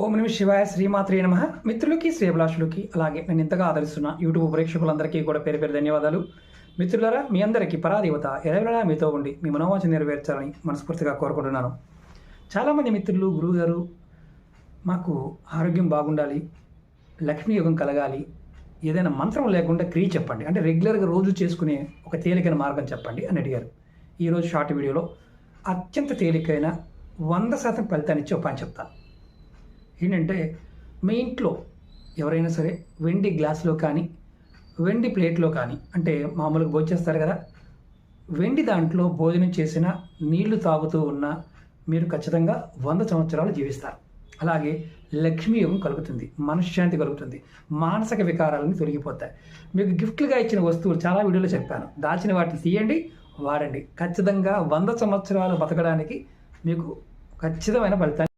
ఓం నమః శివాయ శ్రీమాత్రే నమః. మిత్రులకి శ్రేభిలాషులకి అలాగే నేను ఇంతగా ఆదరిస్తున్న యూట్యూబ్ ప్రేక్షకులందరికీ కూడా పేరు పేరు ధన్యవాదాలు. మిత్రులారా, మీ అందరికీ పరాదేవత ఎలాగలా మీతో ఉండి మీ మనోవాంఛ నెరవేర్చాలని మనస్ఫూర్తిగా కోరుకుంటున్నాను. చాలామంది మిత్రులు, గురువుగారు, మాకు ఆరోగ్యం బాగుండాలి, లక్ష్మీ యోగం కలగాలి, ఏదైనా మంత్రం లేకుండా క్రియ చెప్పండి, అంటే రెగ్యులర్గా రోజు చేసుకునే ఒక తేలికైన మార్గం చెప్పండి అని అడిగారు. ఈరోజు షార్ట్ వీడియోలో అత్యంత తేలికైన 100% ఫలితాన్ని ఇచ్చే ఉపాయం చెప్తాను. ఏంటంటే, మీ ఇంట్లో ఎవరైనా సరే వెండి గ్లాసులో కానీ వెండి ప్లేట్లో కానీ, అంటే మామూలుగా భోజేస్తారు కదా, వెండి దాంట్లో భోజనం చేసిన నీళ్లు తాగుతూ ఉన్న మీరు ఖచ్చితంగా 100 సంవత్సరాలు జీవిస్తారు. అలాగే లక్ష్మీ యోగం కలుగుతుంది, మనశ్శాంతి కలుగుతుంది, మానసిక వికారాలను తొలగిపోతాయి. మీకు గిఫ్ట్లుగా ఇచ్చిన వస్తువులు చాలా వీడియోలో చెప్పాను, దాచిన వాటిని తీయండి, వాడండి. ఖచ్చితంగా 100 సంవత్సరాలు బతకడానికి మీకు ఖచ్చితమైన ఫలితాన్ని